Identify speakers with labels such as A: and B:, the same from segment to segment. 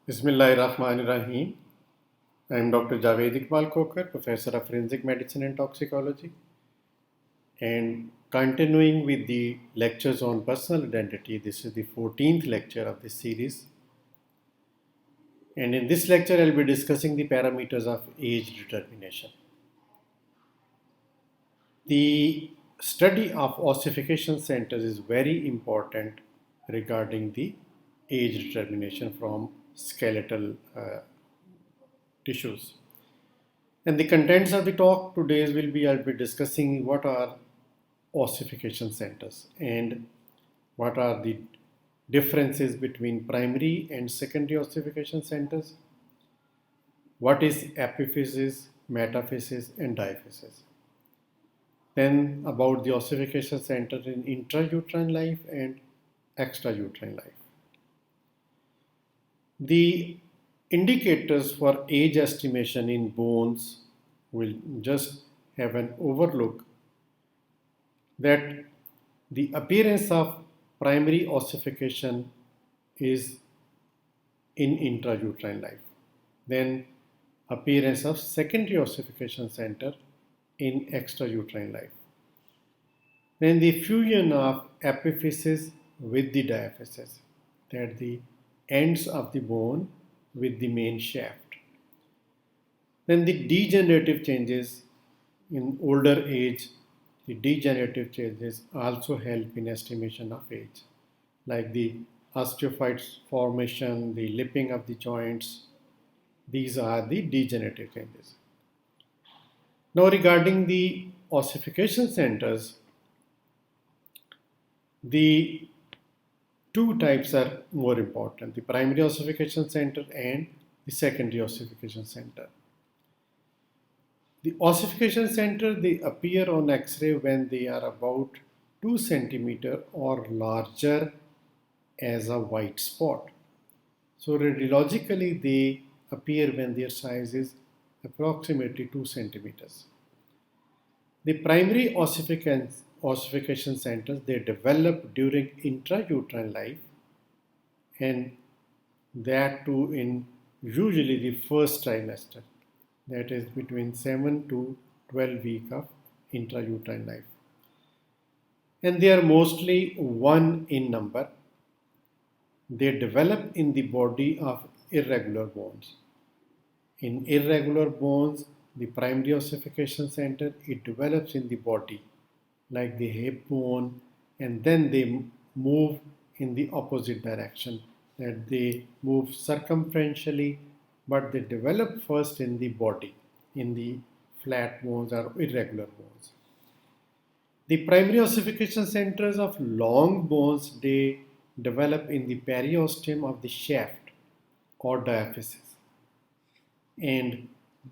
A: Bismillahirrahmanirrahim. I am Dr. Javed Iqbal Kokar, Professor of Forensic Medicine and Toxicology, and continuing with the lectures on personal identity. This is the 14th lecture of this series. And in this lecture, I'll be discussing the parameters of age determination. The study of ossification centers is very important regarding the age determination from skeletal tissues. And the contents of the talk today will be I'll be discussing what are ossification centers and what are the differences between primary and secondary ossification centers, what is epiphysis, metaphysis, and diaphysis. Then about the ossification center in intrauterine life and extrauterine life. The indicators for age estimation in bones will just have an overlook that the appearance of primary ossification is in intrauterine life. Then appearance of secondary ossification center in extrauterine life. Then the fusion of epiphysis with the diaphysis, that the ends of the bone with the main shaft. Then the degenerative changes in older age, the degenerative changes also help in estimation of age, like the osteophytes formation, the lipping of the joints. These are the degenerative changes. Now regarding the ossification centers, the two types are more important, the primary ossification center and the secondary ossification center. The ossification center, they appear on X-ray when they are about 2 centimeter or larger as a white spot. So radiologically they appear when their size is approximately 2 centimeters. The primary ossification centers, they develop during intrauterine life, and that too in usually the first trimester, that is between 7 to 12 weeks of intrauterine life. And they are mostly one in number. They develop in the body of irregular bones. In irregular bones, the primary ossification center, it develops in the body, like the hip bone, and then they move in the opposite direction, that they move circumferentially, but they develop first in the body, in the flat bones or irregular bones. The primary ossification centers of long bones, they develop in the periosteum of the shaft or diaphysis, and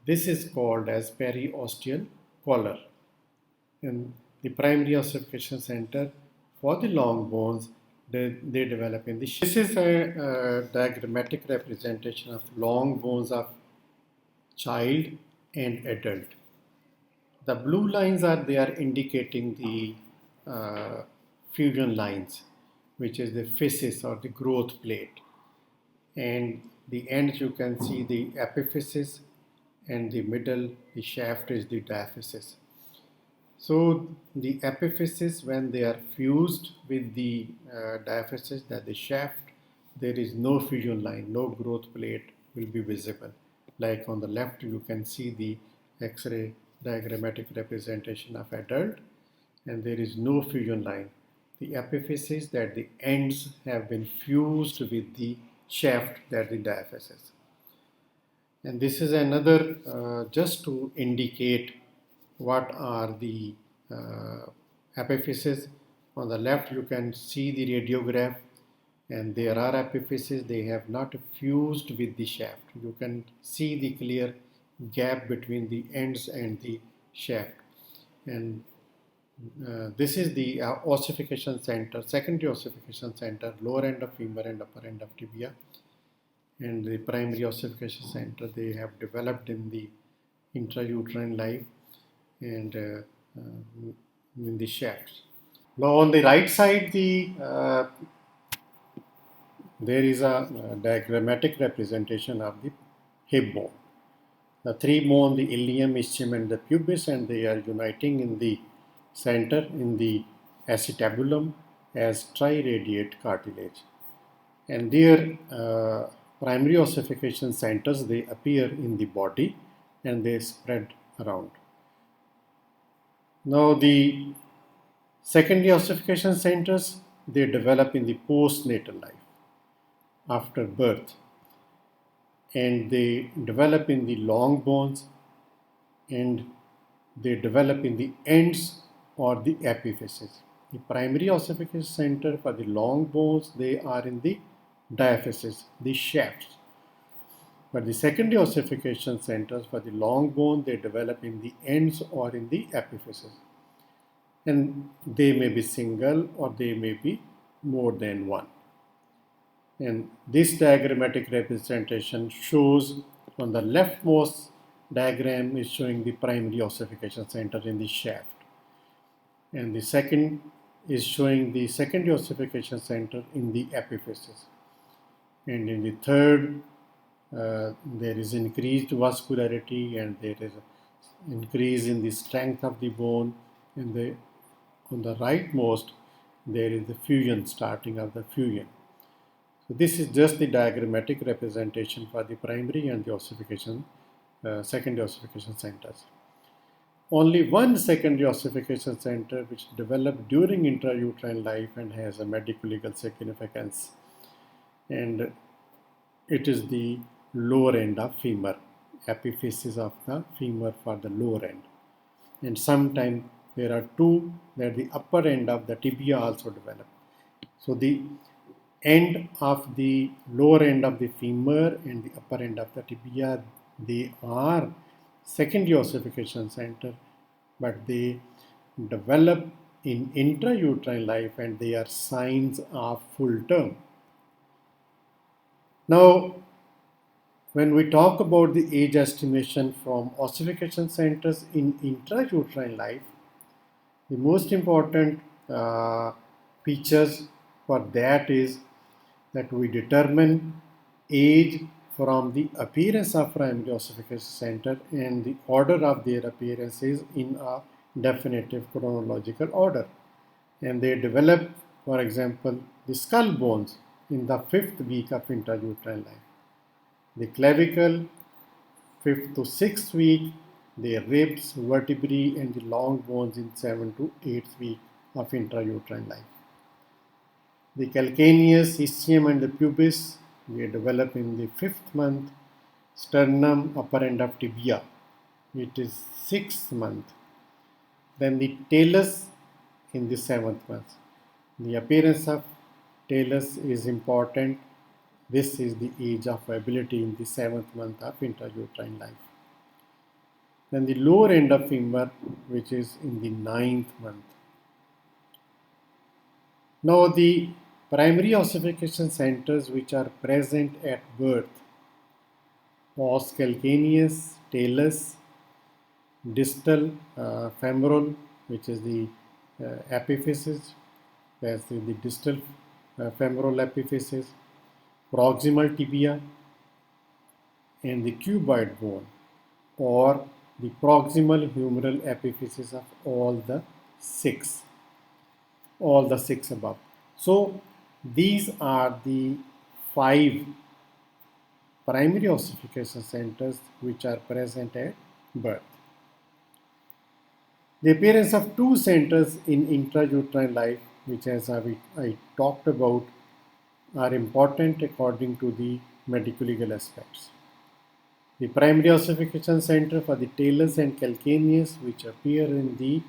A: this is called as periosteal collar. And the primary ossification center for the long bones, they develop in the shaft. This is a diagrammatic representation of long bones of child and adult. The blue lines are there indicating the fusion lines, which is the physis or the growth plate. And the ends you can see the epiphysis, and the middle, the shaft, is the diaphysis. So the epiphysis, when they are fused with the diaphysis, that the shaft, there is no fusion line, no growth plate will be visible. Like on the left, you can see the X-ray diagrammatic representation of adult, and there is no fusion line. The epiphysis, that the ends have been fused with the shaft, that the diaphysis. And this is another just to indicate what are the epiphysis. On the left you can see the radiograph, and there are epiphysis, they have not fused with the shaft. You can see the clear gap between the ends and the shaft. And this is the ossification center, secondary ossification center, lower end of femur and upper end of tibia. And the primary ossification center, they have developed in the intrauterine life and in the shafts. Now on the right side, there is a diagrammatic representation of the hip bone. The three bone, the ilium, ischium, and the pubis, and they are uniting in the center in the acetabulum as triradiate cartilage. And their primary ossification centers, they appear in the body and they spread around. Now the secondary ossification centers, they develop in the postnatal life after birth, and they develop in the long bones, and they develop in the ends or the epiphyses. The primary ossification center for the long bones, they are in the diaphyses, the shafts. But the secondary ossification centers for the long bone, they develop in the ends or in the epiphyses. And they may be single or they may be more than one. And this diagrammatic representation shows, on the leftmost diagram is showing the primary ossification center in the shaft. And the second is showing the secondary ossification center in the epiphyses. And in the third, there is increased vascularity and there is increase in the strength of the bone. And on the rightmost, there is the fusion, starting of the fusion. So this is just the diagrammatic representation for the primary and the ossification, secondary ossification centers. Only one secondary ossification center which developed during intrauterine life and has a medico-legal significance, and it is the lower end of femur, epiphysis of the femur for the lower end. And sometimes there are two that the upper end of the tibia also develop. So the end of the lower end of the femur and the upper end of the tibia, they are secondary ossification center, but they develop in intrauterine life and they are signs of full term. Now, when we talk about the age estimation from ossification centers in intrauterine life, the most important features for that is that we determine age from the appearance of primary ossification center, and the order of their appearance is in a definitive chronological order. And they develop, for example, the skull bones in the 5th week of intrauterine life, the clavicle 5th to 6th week, the ribs, vertebrae, and the long bones in 7th to 8th week of intrauterine life. The calcaneus, ischium, and the pubis, they develop in the 5th month. Sternum, upper end of tibia, it is 6th month. Then the talus in the 7th month. The appearance of talus is important. This is the age of viability in the 7th month of intrauterine life. Then the lower end of femur, which is in the 9th month. Now the primary ossification centers which are present at birth: os calcaneus, talus, distal femoral, which is the epiphysis, that's the distal femoral epiphysis, proximal tibia, and the cuboid bone, or the proximal humeral epiphysis of all the six above. So these are the 5 primary ossification centers which are present at birth. The appearance of 2 centers in intrauterine life, which as I talked about, are important according to the medico-legal aspects. The primary ossification center for the talus and calcaneus, which appear in the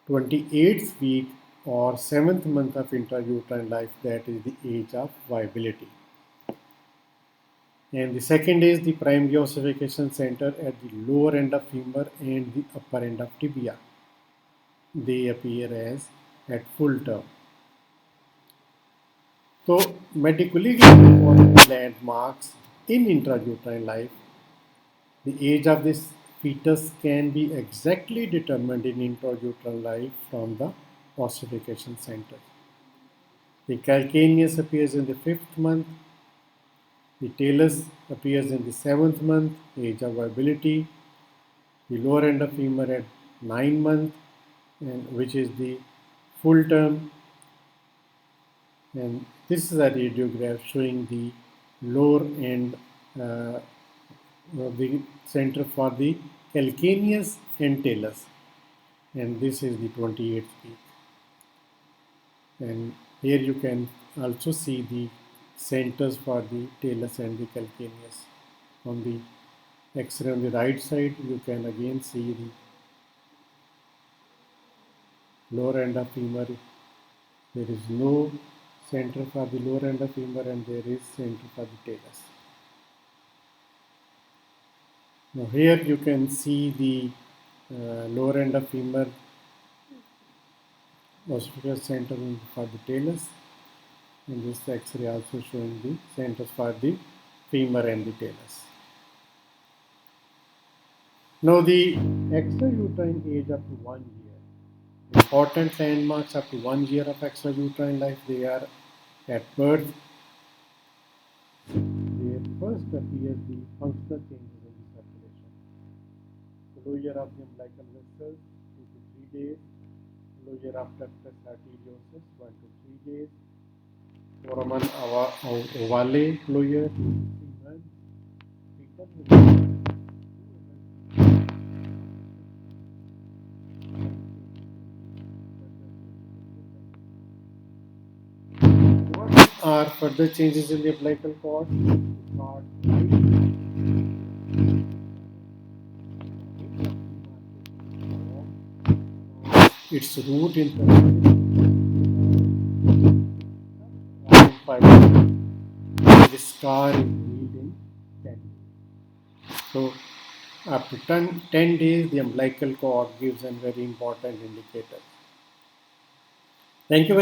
A: 28th week or 7th month of intrauterine life, that is the age of viability. And the second is the primary ossification center at the lower end of femur and the upper end of tibia. They appear as at full term. So, medico-legal important landmarks in intrauterine life: the age of this fetus can be exactly determined in intrauterine life from the ossification center. The calcaneus appears in the 5th month. The talus appears in the 7th month, age of viability. The lower end of femur at 9 months, and which is the full term. And this is a radiograph showing the lower end of the center for the calcaneus and talus. And this is the 28th peak. And here you can also see the centers for the talus and the calcaneus. On the X-ray on the right side, you can again see the lower end of femur. There is no center for the lower end of femur, and there is center for the talus. Now here you can see the lower end of femur ossification center for the talus, and this X-ray also showing the centers for the femur and the talus. Now the extrauterine age up to 1 year. Important landmarks up to 1 year of extrauterine life, they are at birth. There first appears the functional changes in the circulation. Closure of the umbilical vessels 2 to 3 days. Closure of ductus arteriosus 1 to 3 days. Foramen ovale closure 2 to 3 months. Fetal what are further changes in the umbilical cord? Its root in the scar is healed in 10 days. So up to 10 days, the umbilical cord gives a very important indicator. Thank you very